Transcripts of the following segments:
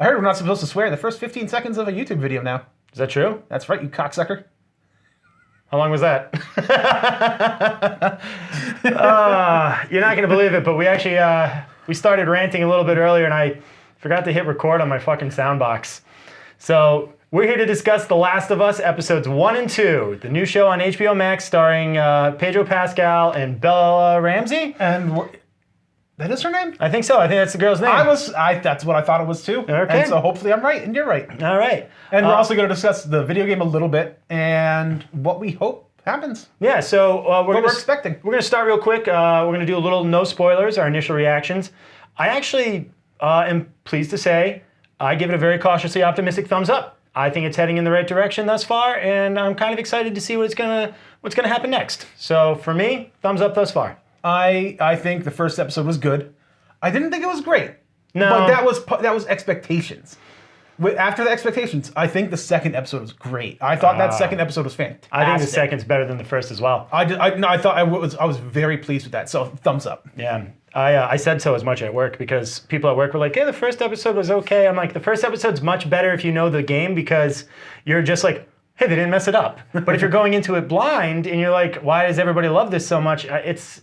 I heard we're not supposed to swear in the first 15 seconds of a YouTube video now. Is that true? That's right, you cocksucker. How long was that? You're not going to believe it, but we actually we started ranting a little bit earlier, and I forgot to hit record on my fucking sound box. So we're here to discuss The Last of Us episodes 1 and 2, the new show on HBO Max starring Pedro, Pascal, and Bella Ramsey. And that is her name? I think so. I think that's the girl's name. That's what I thought it was too. Okay. And so hopefully I'm right and you're right. All right. And we're also going to discuss the video game a little bit and what we hope happens. Yeah, so we're expecting. We're going to start real quick. We're going to do a little no spoilers, our initial reactions. I actually am pleased to say I give it a very cautiously optimistic thumbs up. I think it's heading in the right direction thus far, and I'm kind of excited to see what's gonna happen next. So for me, thumbs up thus far. I think the first episode was good. I didn't think it was great. No. But that was expectations. After the expectations, I think the second episode was great. I thought that second episode was fantastic. I think the second's better than the first as well. I was very pleased with that. So thumbs up. Yeah. I said so as much at work because people at work were like, "Hey, the first episode was okay." I'm like, the first episode's much better if you know the game because you're just like, hey, they didn't mess it up. But if you're going into it blind and you're like, why does everybody love this so much? It's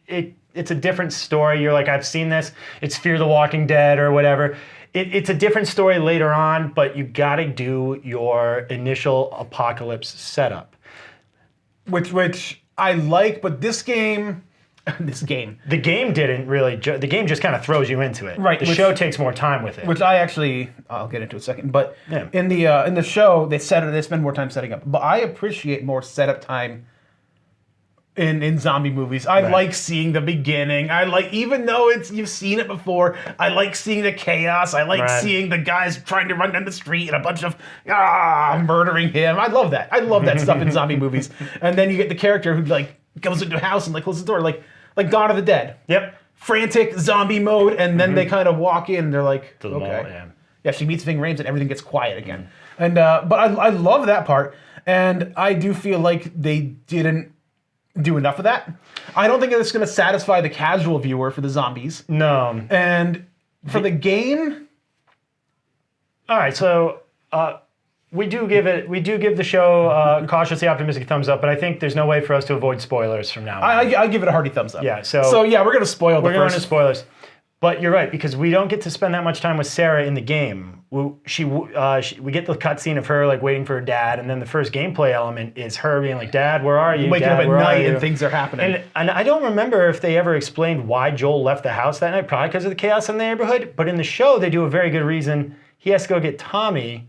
a different story. You're like, I've seen this. It's Fear the Walking Dead or whatever. It's a different story later on, but you got to do your initial apocalypse setup. Which I like, but this game... The game didn't really... the game just kind of throws you into it. Right. The show takes more time with it. Which I'll get into in a second. But yeah. in the show, they spend more time setting up. But I appreciate more setup time in zombie movies. I like seeing the beginning. Even though you've seen it before, I like seeing the chaos. I like seeing the guys trying to run down the street and a bunch of murdering him. I love that. I love that stuff in zombie movies. And then you get the character who goes into a house and closes the door, like Dawn of the Dead. Yep. Frantic zombie mode, and then they kind of walk in. And they're like, to the okay, mall, yeah. She meets Ving Rhames, and everything gets quiet again. And but I love that part, and I do feel like they didn't do enough of that. I don't think it's going to satisfy the casual viewer for the zombies. No. And for the game, all right. So. We do give the show a cautiously optimistic thumbs up, but I think there's no way for us to avoid spoilers from now on. I give it a hearty thumbs up. Yeah, so yeah, we're going to spoil the first. We're going to spoilers. But you're right, because we don't get to spend that much time with Sarah in the game. We get the cutscene of her waiting for her dad, and then the first gameplay element is her being like, "Dad, where are you? Waking Dad, up at night and things are happening." And I don't remember if they ever explained why Joel left the house that night, probably because of the chaos in the neighborhood. But in the show, they do a very good reason. He has to go get Tommy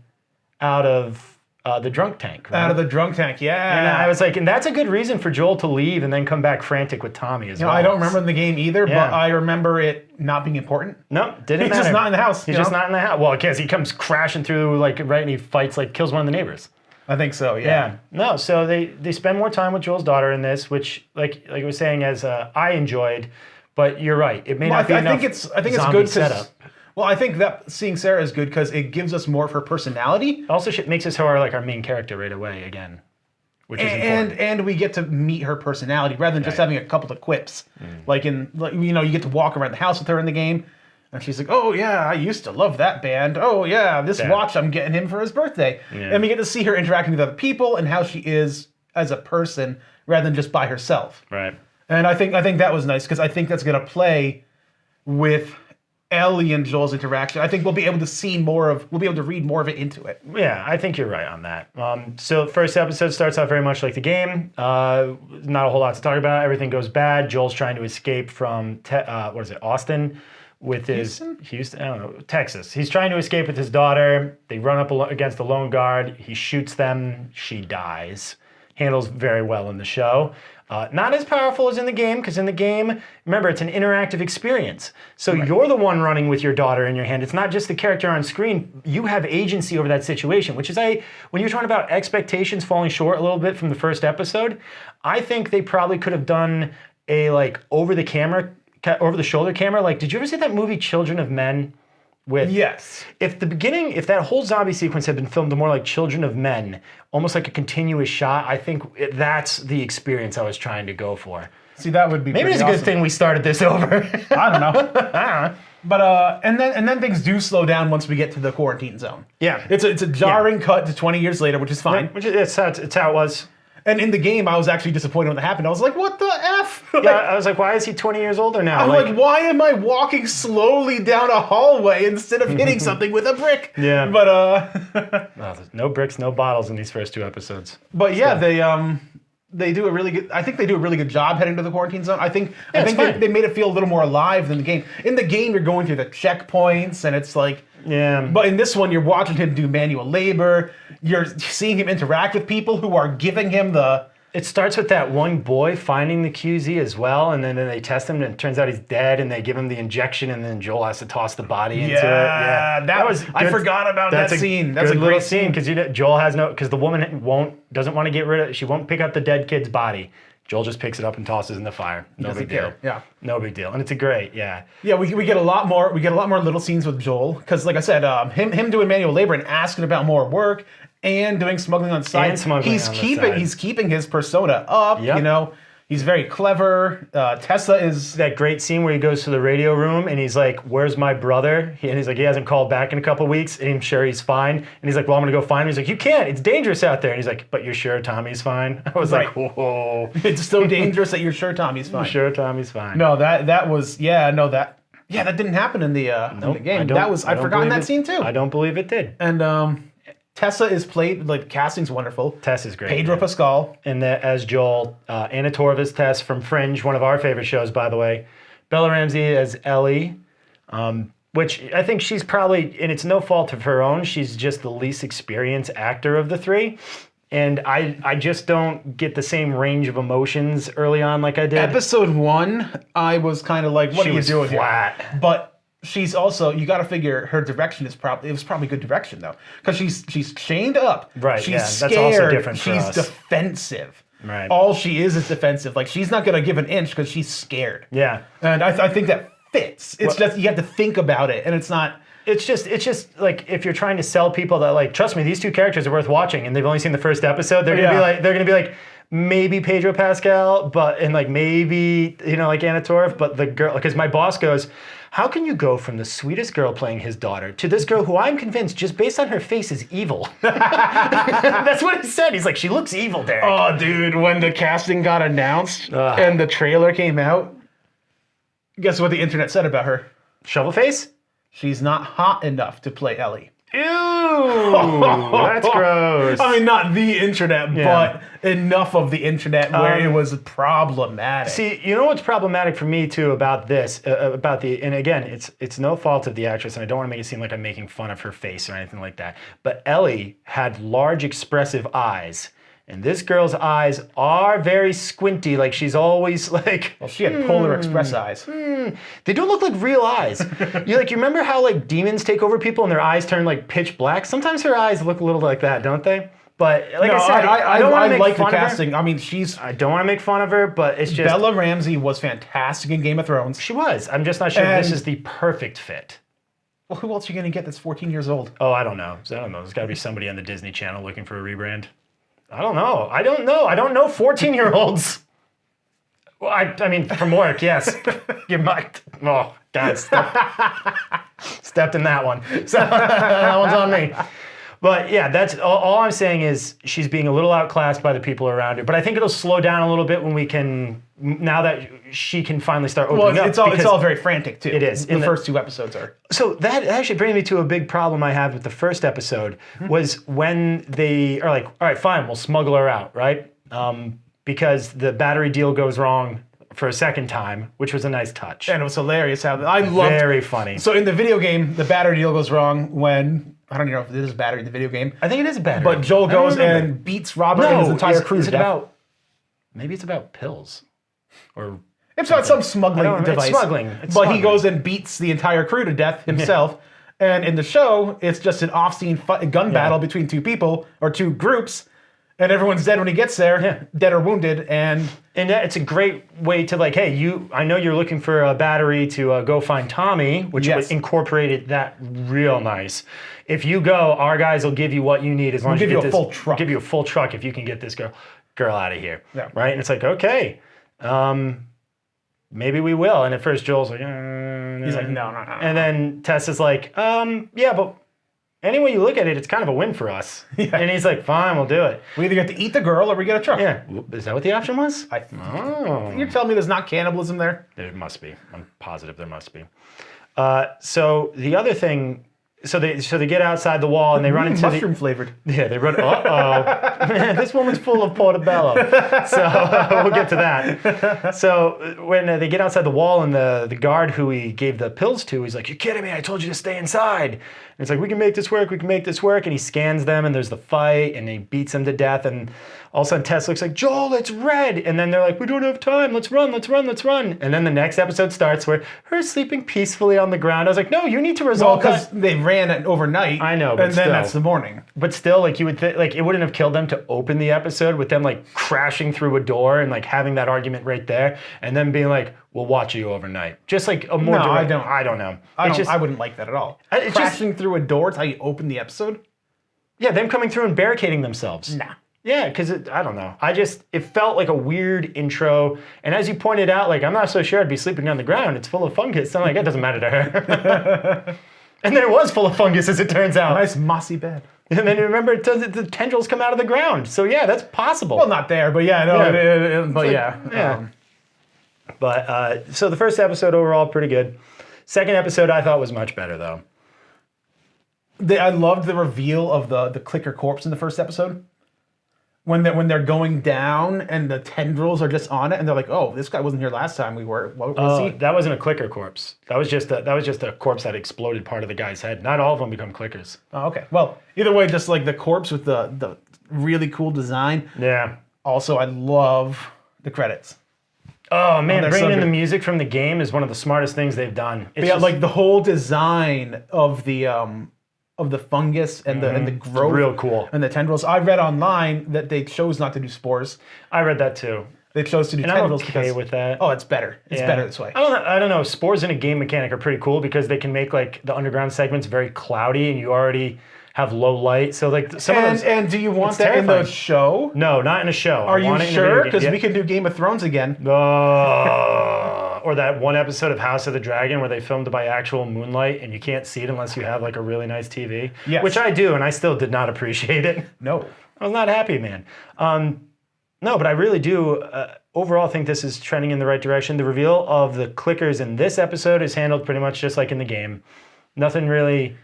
out of the drunk tank. Right? Out of the drunk tank, yeah. And I was like, and that's a good reason for Joel to leave and then come back frantic with Tommy as well. I don't remember in the game either, but I remember it not being important. No, didn't matter. He's just not in the house. He's just not in the house. Well, because he comes crashing through, and he fights, kills one of the neighbors. I think so, yeah. No, so they spend more time with Joel's daughter in this, which, like I was saying, I enjoyed, but you're right. It may not be enough. I think it's good setup. Well, I think that seeing Sarah is good because it gives us more of her personality. Also, makes us our main character right away again, which is important. And we get to meet her personality rather than just having a couple of quips. You get to walk around the house with her in the game, and she's like, "Oh yeah, I used to love that band. Oh yeah, this watch I'm getting him for his birthday." Yeah. And we get to see her interacting with other people and how she is as a person rather than just by herself. Right. And I think that was nice because I think that's going to play with Ellie and Joel's interaction. I think we'll be able to read more of it into it. Yeah, I think you're right on that. So first episode starts out very much like the game. Not a whole lot to talk about. Everything goes bad. Joel's trying to escape from Austin with Houston? I don't know, Texas. He's trying to escape with his daughter. They run up against the lone guard. He shoots them. She dies. Handles very well in the show. Not as powerful as in the game, because in the game, remember, it's an interactive experience. So you're the one running with your daughter in your hand. It's not just the character on screen. You have agency over that situation, which is when you're talking about expectations falling short a little bit from the first episode, I think they probably could have done a over the shoulder camera. Did you ever see that movie Children of Men? Yes. If that whole zombie sequence had been filmed more like Children of Men, almost like a continuous shot, I think that's the experience I was trying to go for. See, that would be maybe it's a good thing we started this over. I don't know. But and then things do slow down once we get to the quarantine zone. Yeah. It's a jarring cut to 20 years later, which is fine. Which is it's how it was. And in the game, I was actually disappointed when that happened. I was like, what the F? Yeah, I was like, why is he 20 years older now? I'm like, why am I walking slowly down a hallway instead of hitting something with a brick? Yeah. But there's no bricks, no bottles in these first 2 episodes. But yeah, they do a really good. I think they do a really good job heading to the quarantine zone. I think they made it feel a little more alive than the game. In the game, you're going through the checkpoints, and it's like. Yeah. But in this one, you're watching him do manual labor. You're seeing him interact with people who are giving him the. It starts with that one boy finding the QZ as well, and then they test him, and it turns out he's dead, and they give him the injection, and then Joel has to toss the body into it. Yeah, that was. I forgot about that scene. That's a great scene because Joel has because the woman doesn't want to get rid of. She won't pick up the dead kid's body. Joel just picks it up and tosses it in the fire. No big deal. Yeah. No big deal. And it's a great, Yeah, we get a lot more. We get a lot more little scenes with Joel because, like I said, him doing manual labor and asking about more work and doing smuggling on site. He's keeping his persona up. Yep. You know, he's very clever. Tessa is that great scene where he goes to the radio room and he's like, "Where's my brother?" And he's like, "He hasn't called back in a couple of weeks." And I'm sure he's fine. And he's like, "Well, I'm gonna go find him." He's like, "You can't. It's dangerous out there." And he's like, "But you're sure Tommy's fine?" I was like, "Whoa!" It's so dangerous that you're sure Tommy's fine. I'm sure Tommy's fine. No, that didn't happen in the game. I'd forgotten that scene too. I don't believe it did. And Tessa is played, like, casting's wonderful. Tess is great. Pedro Pascal. And as Joel. Anna Torvis Tess from Fringe, one of our favorite shows, by the way. Bella Ramsey as Ellie, which I think she's probably, and it's no fault of her own, she's just the least experienced actor of the 3. And I just don't get the same range of emotions early on like I did. Episode 1, I was kind of like, what are you doing flat. Here? But she's also, you got to figure her direction it was probably good direction though, because she's chained up, right? She's scared. That's also different for she's us. Defensive, right? All she is defensive. Like she's not gonna give an inch because she's scared. Yeah, and I think that fits. It's just you have to think about it, and it's not. It's just like if you're trying to sell people that like, trust me, these 2 characters are worth watching, and they've only seen the first episode. They're gonna be like. Maybe Pedro Pascal, and like maybe, like Anna Torv, but the girl, because my boss goes, how can you go from the sweetest girl playing his daughter to this girl who I'm convinced just based on her face is evil? That's what he said. He's like, she looks evil, Derek. Oh, dude, when the casting got announced and the trailer came out, guess what the internet said about her? Shovel face? She's not hot enough to play Ellie. Ew, that's gross. I mean, not the internet, but enough of the internet where it was problematic. See, you know what's problematic for me too about this, and again, it's no fault of the actress, and I don't want to make it seem like I'm making fun of her face or anything like that, but Ellie had large expressive eyes. And this girl's eyes are very squinty, like she's always like... Well, she had Polar Express eyes. They don't look like real eyes. You remember how like demons take over people and their eyes turn like pitch black? Sometimes her eyes look a little like that, don't they? But like I said, I don't want to make like fun the of her. casting. I mean, I don't want to make fun of her, but it's just... Bella Ramsey was fantastic in Game of Thrones. She was. I'm just not sure this is the perfect fit. Well, who else are you going to get that's 14 years old? Oh, I don't know. There's got to be somebody on the Disney Channel looking for a rebrand. I don't know. I don't know 14-year-olds. Well, I mean, from work, yes. You might. Oh, God. Stepped in that one. So that one's on me. But yeah, that's all I'm saying is she's being a little outclassed by the people around her. But I think it'll slow down a little bit when we can, now that she can finally start opening up. It's all very frantic too. It is. The first 2 episodes are. So that actually brings me to a big problem I had with the first episode was when they are like, all right, fine, we'll smuggle her out, right? Because the battery deal goes wrong for a second time, which was a nice touch. And it was hilarious how I loved. Very funny. So in the video game, the battery deal goes wrong when, I don't even know if it is a battery in the video game. I think it is a battery. But Joel goes and beats Robert and his entire crew to death. Maybe it's about pills. Or it's about some smuggling device. It's smuggling. But he goes and beats the entire crew to death himself. Yeah. And in the show, it's just an off-scene gun battle between 2 people, or 2 groups. And everyone's dead when he gets there, dead or wounded, and it's a great way to like, hey, I know you're looking for a battery to go find Tommy, which incorporated that real nice. If you go, our guys will give you what you need as long as you get this. Full truck. Give you a full truck if you can get this girl out of here, yeah. right? And it's like, okay, maybe we will. And at first Joel's like, He's like, no. And then Tess is like, yeah, but any way you look at it, it's kind of a win for us. Yeah. And he's like, fine, we'll do it. We either get to eat the girl or we get a truck. Yeah. Is that what the option was? You're telling me there's not cannibalism there? There must be. I'm positive there must be. So the other thing, so they get outside the wall and they run into mushroom flavored. Yeah, they run. Man, this woman's full of portobello. So we'll get to that. So when they get outside the wall and the guard who he gave the pills to, he's like, "You're kidding me! I told you to stay inside." And it's like, "We can make this work. We can make this work." And he scans them, and there's the fight, and he beats them to death. And all of a sudden, Tess looks like, "Joel, it's red." And then they're like, "We don't have time. Let's run. Let's run. Let's run." And then the next episode starts where her sleeping peacefully on the ground. I was like, "No, you need to resolve because that." they ran it overnight. I know, but and then still. that's the morning. But still, like you would think, like it wouldn't have killed them to open the episode with them like crashing through a door and like having that argument right there, and then being like, "We'll watch you overnight." Just like a more. No, direct, I don't know. I wouldn't like that at all. Crashing through a door is how you open the episode? Yeah, them coming through and barricading themselves. Nah. Yeah, because I don't know. It felt like a weird intro. And as you pointed out, like, I'm not so sure I'd be sleeping on the ground. It's full of fungus. I'm like, that doesn't matter to her. And then it was full of fungus, as it turns out. A nice mossy bed. And then remember, the tendrils come out of the ground. So yeah, that's possible. Well, not there, but yeah, no, Yeah. but like, yeah. Yeah. But so the first episode overall, pretty good. Second episode I thought was much better, though. I loved the reveal of the clicker corpse in the first episode. When they're going down and the tendrils are just on it, and they're like, "Oh, this guy wasn't here last time we were." What was he? That wasn't a clicker corpse. That was just a corpse that exploded part of the guy's head. Not all of them become clickers. Oh, okay. Well, either way, just like the corpse with the really cool design. Yeah. Also, I love the credits. Oh man, they're bringing so in the good. music from the game is one of the smartest things they've done. It's Yeah, just, like the whole design of the fungus and the growth, real cool. and the tendrils. I read online that they chose not to do spores. I read that too. They chose to do And I'm tendrils okay with that. Oh, it's better. It's Yeah. better this way. I don't know. Spores in a game mechanic are pretty cool because they can make like the underground segments very cloudy, and you already have low light. So like some of those. And do you want it's that in the terrifying. show? No, not in a show. Are you sure? Because we can do Game of Thrones again. Or that one episode of House of the Dragon where they filmed it by actual moonlight and you can't see it unless you have like a really nice TV. Yes. Which I do, and I still did not appreciate it. No. I was not happy, man. No, but I really do overall think this is trending in the right direction. The reveal of the clickers in this episode is handled pretty much just like in the game. Nothing really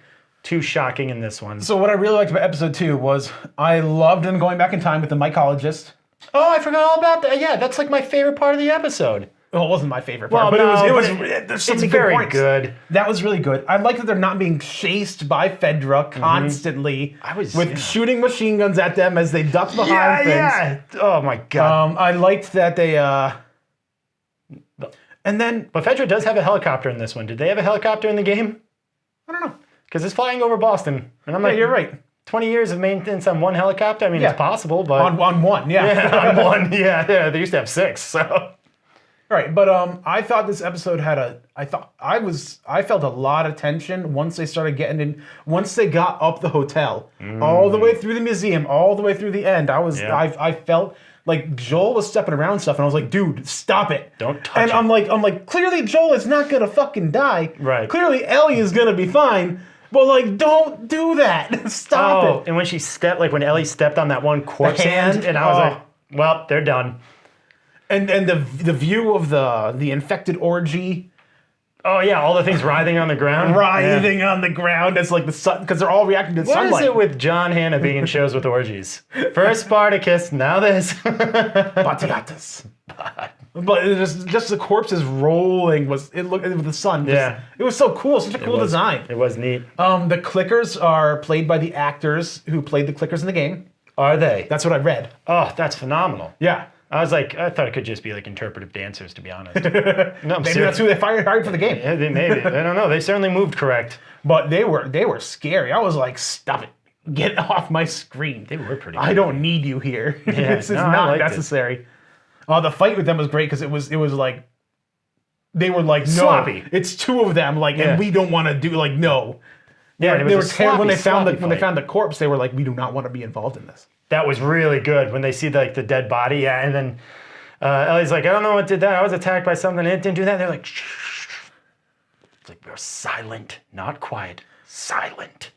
too shocking in this one. So what I really liked about episode 2 was I loved them going back in time with the mycologist. Oh, I forgot all about that. Yeah, that's like my favorite part of the episode. Well, it wasn't my favorite part, but there's so it's many very good points. good. That was really good. I like that they're not being chased by Fedra constantly shooting machine guns at them as they duck behind things. Yeah. Oh my god. I liked that they and then But Pedro does have a helicopter in this one. Did they have a helicopter in the game? I don't know. Because it's flying over Boston. And I'm like, you're right. 20 years of maintenance on one helicopter? I mean, it's possible, but... On one, yeah. on one, yeah. They used to have 6, so... Right, but I thought this episode had I felt a lot of tension once they started getting in, once they got up the hotel, all the way through the museum, all the way through the end. I felt like Joel was stepping around stuff, and I was like, dude, stop it. Don't touch it. it. I'm like, clearly Joel is not gonna fucking die. Right. Clearly Ellie is gonna be fine. But like, don't do that. Stop it. And when when Ellie stepped on that one corpse hand, and I was like, well, they're done. And the view of the infected orgy. Oh yeah, all the things writhing on the ground. On the ground as like the sun, because they're all reacting to sunlight. What is it with John Hannah being in shows with orgies? First Spartacus, now this. Batiatas. But it just the corpses rolling with the sun. It was so cool. Such a cool design. It was neat. The clickers are played by the actors who played the clickers in the game. Are they? That's what I read. Oh, that's phenomenal. Yeah. I thought it could just be like interpretive dancers, to be honest. No, maybe that's who they hired for the game. Yeah, maybe. I don't know. They certainly moved correct. But they were scary. I was like, stop it. Get off my screen. They were pretty I don't need you here. Yeah, This is not necessary. The fight with them was great because it was like they were like, no, sloppy. It's 2 of them, like, and we don't want to do like no. Yeah, they were terrible when they found fight. when they found the corpse. They were like, we do not want to be involved in this. That was really good when they see the dead body. Yeah, and then Ellie's like, I don't know what did that. I was attacked by something. It didn't do that. They're like, shh. It's like, we're silent, not quiet, silent.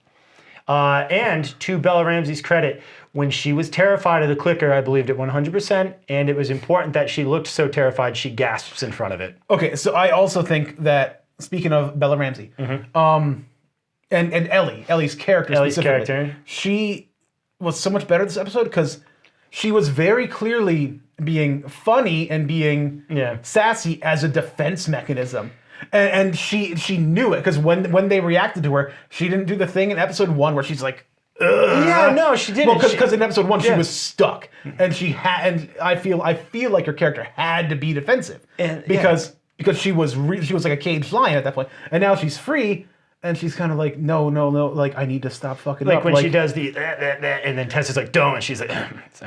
And to Bella Ramsey's credit, when she was terrified of the clicker, I believed it 100%. And it was important that she looked so terrified, she gasps in front of it. Okay, so I also think that, speaking of Bella Ramsey, and Ellie's character specifically, she was so much better this episode because she was very clearly being funny and being sassy as a defense mechanism. And she knew it because when they reacted to her, she didn't do the thing in episode 1 where she's like, ugh. Yeah, no, she didn't. Well, because in episode 1 she was stuck, and she had. And I feel like her character had to be defensive because she was like a caged lion at that point, and now she's free. And she's kind of like, no, like, I need to stop fucking up. Like when she does the, and then Tess is like, don't, and she's like,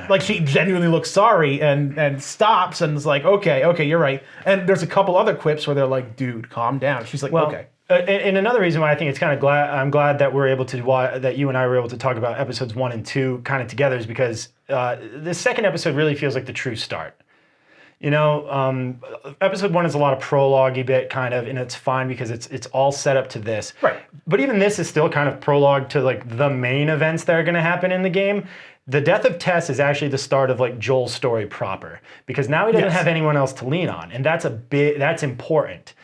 like she genuinely looks sorry and stops and is like, okay, you're right. And there's a couple other quips where they're like, dude, calm down. She's like, okay. And another reason why I think it's kind of I'm glad that we're able to, that you and I were able to talk about episodes 1 and 2 kind of together is because the second episode really feels like the true start. You know, episode 1 is a lot of prologue-y bit, kind of, and it's fine because it's all set up to this. Right. But even this is still kind of prologue to like the main events that are going to happen in the game. The death of Tess is actually the start of like Joel's story proper because now he doesn't have anyone else to lean on, and that's important.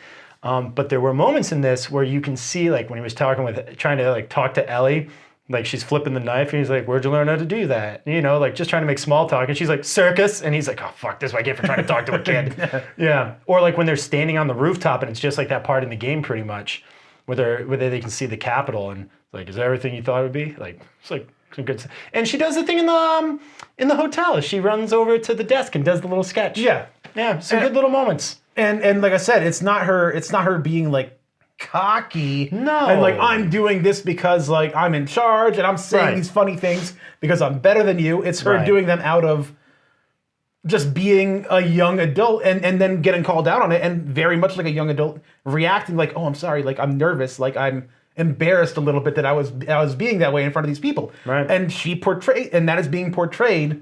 But there were moments in this where you can see, like when he was trying to talk to Ellie. Like she's flipping the knife and he's like, where'd you learn how to do that? You know, like just trying to make small talk. And she's like, circus. And he's like, oh, fuck, this is what I get for trying to talk to a kid. Yeah. Or like when they're standing on the rooftop and it's just like that part in the game pretty much where they can see the Capitol and like, is that everything you thought it would be? Like, it's like some good stuff. And she does the thing in the hotel. She runs over to the desk and does the little sketch. Yeah. Yeah. Some good little moments. And like I said, it's not her being like, cocky and like I'm doing this because like I'm in charge and I'm saying these funny things because I'm better than you. It's her doing them out of just being a young adult and then getting called out on it and very much like a young adult reacting like, oh, I'm sorry, like I'm nervous, like I'm embarrassed a little bit that I was being that way in front of these people. Right. And that is being portrayed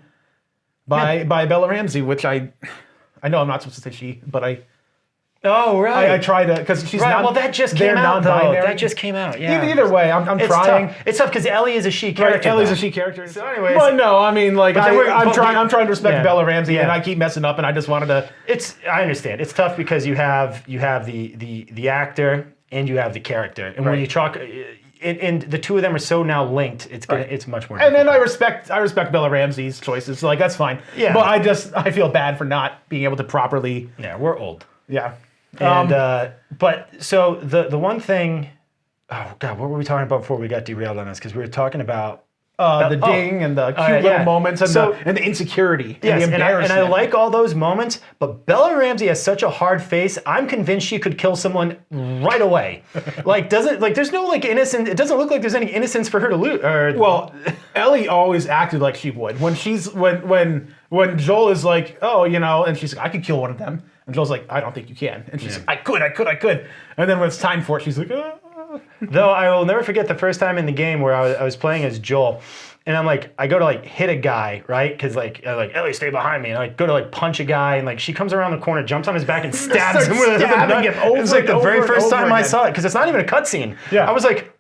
by Bella Ramsey, which I know I'm not supposed to say she, but Oh, right. I try to, because she's not. Well, that just came out, though. That just came out, yeah. Either way, I'm trying. Tough. It's tough because Ellie is a she character. Ellie's a she character. So anyways. But no, I mean, like, I'm trying to respect Bella Ramsey, and I keep messing up, and I just wanted to. I understand. It's tough because you have the actor, and you have the character. And when you talk, and the two of them are so now linked, it's much more difficult. And then I respect Bella Ramsey's choices, so like, that's fine. Yeah. But I feel bad for not being able to properly. Yeah, we're old. Yeah. And but so the one thing, oh god, what were we talking about before we got derailed on this? Because we were talking about the ding and the cute little moments and the insecurity and the embarrassment. And I like all those moments, but Bella Ramsey has such a hard face. I'm convinced she could kill someone right away. There's no like innocent. It doesn't look like there's any innocence for her to lose. Well, Ellie always acted like she would when Joel is like, oh, you know, and she's like, I could kill one of them. And Joel's like, I don't think you can. And she's like, I could. And then when it's time for it, she's like, Though I will never forget the first time in the game where I was playing as Joel, and I'm like, I go to like hit a guy, right? Because like Ellie, stay behind me. And I go to like punch a guy, and like she comes around the corner, jumps on his back, and stabs him with a knife. It was like the very first time I saw it, because it's not even a cutscene. Yeah. I was like,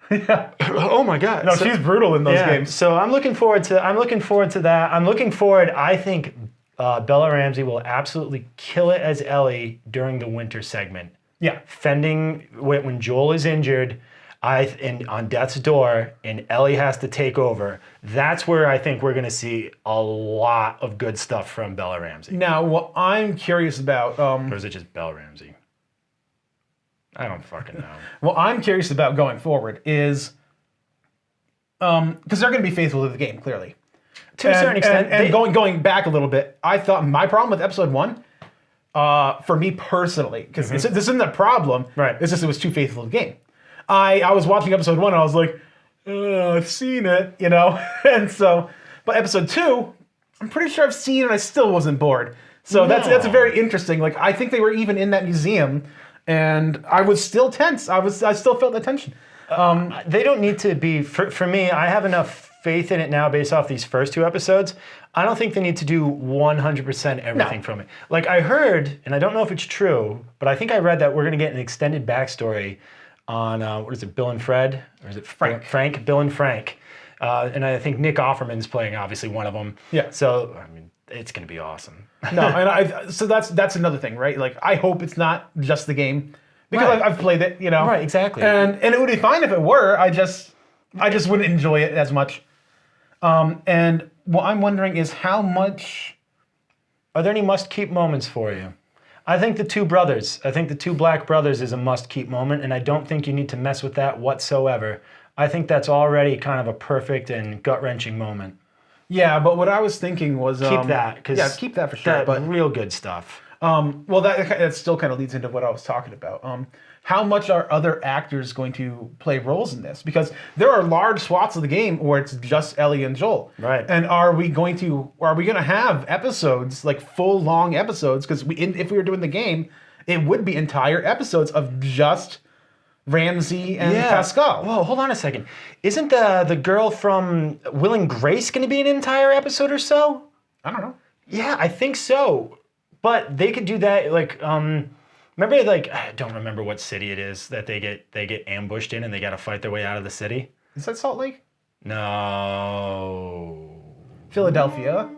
yeah. Oh my god. No, she's brutal in those games. So I'm looking forward to that. I think Bella Ramsey will absolutely kill it as Ellie during the winter segment. Yeah. Fending when Joel is injured and on death's door and Ellie has to take over. That's where I think we're going to see a lot of good stuff from Bella Ramsey. Now, what I'm curious about... or is it just Bella Ramsey? I don't fucking know. What I'm curious about going forward is... because they're going to be faithful to the game, clearly. To a certain extent. And going back a little bit, I thought my problem with episode 1, for me personally, because this isn't a problem, it's just it was too faithful to the game. I was watching episode 1 and I was like, I've seen it, you know? And so, but episode 2, I'm pretty sure I've seen it and I still wasn't bored. So that's very interesting. Like, I think they were even in that museum and I was still tense. I still felt the tension. They don't need to be, for me, I have enough faith in it now based off these first 2 episodes. I don't think they need to do 100% everything from it. Like I heard, and I don't know if it's true, but I think I read that we're going to get an extended backstory on, what is it, Bill and Fred? Or is it Frank? Bill and Frank. And I think Nick Offerman's playing obviously one of them. Yeah. So, I mean, it's going to be awesome. No, and so that's another thing, right? Like I hope it's not just the game because I've played it, you know. Right, exactly. And it would be fine if it were. I just wouldn't enjoy it as much. And what I'm wondering is how much. Are there any must-keep moments for you? I think the 2 brothers. I think the 2 black brothers is a must-keep moment, and I don't think you need to mess with that whatsoever. I think that's already kind of a perfect and gut-wrenching moment. Yeah, but what I was thinking was keep that, keep that for sure. But real good stuff. Well, that still kind of leads into what I was talking about. How much are other actors going to play roles in this? Because there are large swaths of the game where it's just Ellie and Joel. Right. And are we going to have episodes, like full long episodes? Because if we were doing the game, it would be entire episodes of just Ramsey and Pascal. Whoa, hold on a second. Isn't the girl from Will and Grace going to be an entire episode or so? I don't know. Yeah, I think so. But they could do that, like, remember, like, I don't remember what city it is that they get ambushed in and they got to fight their way out of the city. Is that Salt Lake? No. Philadelphia?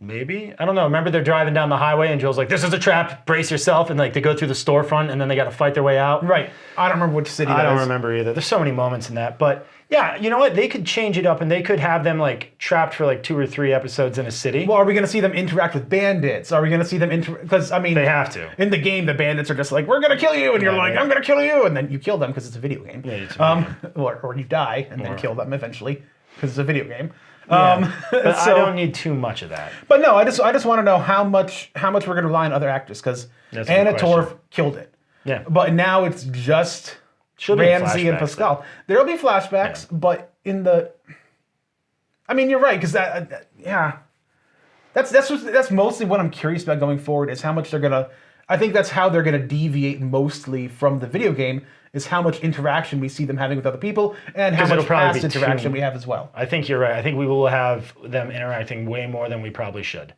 Maybe? I don't know. Remember they're driving down the highway and Joel's like, this is a trap, brace yourself. And like they go through the storefront and then they got to fight their way out. Right. I don't remember which city that is. I don't remember either. There's so many moments in that. But yeah, you know what? They could change it up and they could have them like trapped for like 2 or 3 episodes in a city. Well, are we going to see them interact with bandits? Are we going to see them because I mean, they have to. In the game, the bandits are just like, we're going to kill you. And you're like, I'm going to kill you. And then you kill them because it's a video game. Yeah, it's a video game. Or you die and then kill them eventually because it's a video game. Yeah, but I don't need too much of that. But no, I just want to know how much we're going to rely on other actors because Anna Torv killed it. Yeah. But now it's just Ramsey and Pascal. There'll be flashbacks, but in the, I mean, you're right because that's mostly what I'm curious about going forward is how much they're gonna. I think that's how they're gonna deviate mostly from the video game. Is how much interaction we see them having with other people and how much past interaction we have as well. I think you're right. I think we will have them interacting way more than we probably should.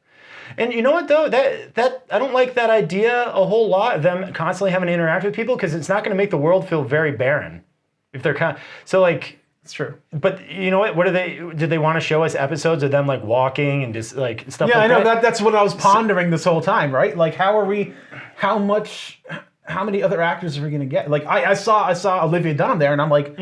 And you know what though? That I don't like that idea a whole lot of them constantly having to interact with people because it's not going to make the world feel very barren. If they're so like it's true. But you know what? Did they want to show us episodes of them like walking and just like stuff like that? Yeah, I know that's what I was pondering this whole time, right? Like how many other actors are we gonna get? Like I saw Olivia Dunham there, and I'm like,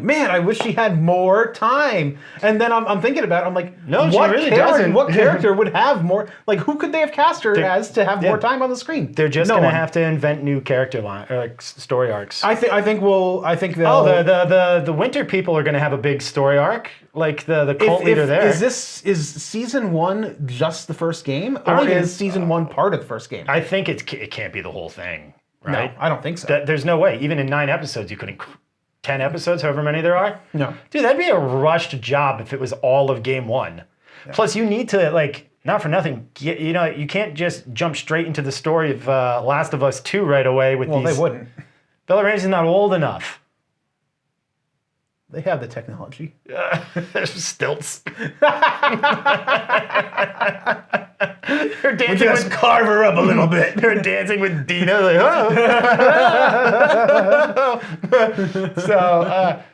man, I wish she had more time. And then I'm thinking about it, I'm like, no, she really doesn't. What character would have more? Like who could they have cast her as to have more time on the screen? They're just gonna have to invent new character line or like story arcs. I think they'll. The winter people are gonna have a big story arc, like the cult leader there. Is season 1 just the first game, or is season 1 part of the first game? I think it can't be the whole thing. Right? No, I don't think so. There's no way. Even in 9 episodes, you couldn't. 10 episodes, however many there are. No, dude, that'd be a rushed job if it was all of game 1. Yeah. Plus, you need to like not for nothing. You can't just jump straight into the story of Last of Us 2 right away with these. Well, they wouldn't. Bella Ramsey's not old enough. They have the technology. There's stilts. They're dancing just carve her up a little bit. They're dancing with Dina. Like, oh.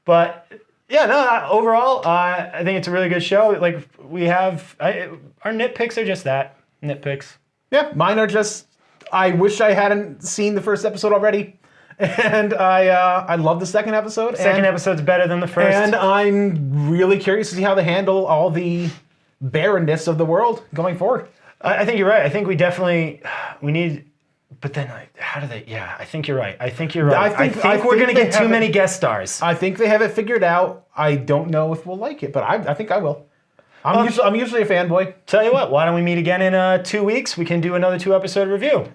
But yeah, no. Overall, I think it's a really good show. Like we have, our nitpicks are just that nitpicks. Yeah, mine are just. I wish I hadn't seen the first episode already. And I love the second episode. Second episode's better than the first. And I'm really curious to see how they handle all the barrenness of the world going forward. I think you're right. I think we need, but then how do they? Yeah, I think you're right. I think you're right. I think we're going to get too many guest stars. I think they have it figured out. I don't know if we'll like it, but I think I will. I'm usually a fanboy. Tell you what, why don't we meet again in 2 weeks? We can do another 2-episode review.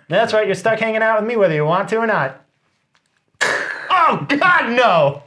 That's right. You're stuck hanging out with me whether you want to or not. Oh, God, no.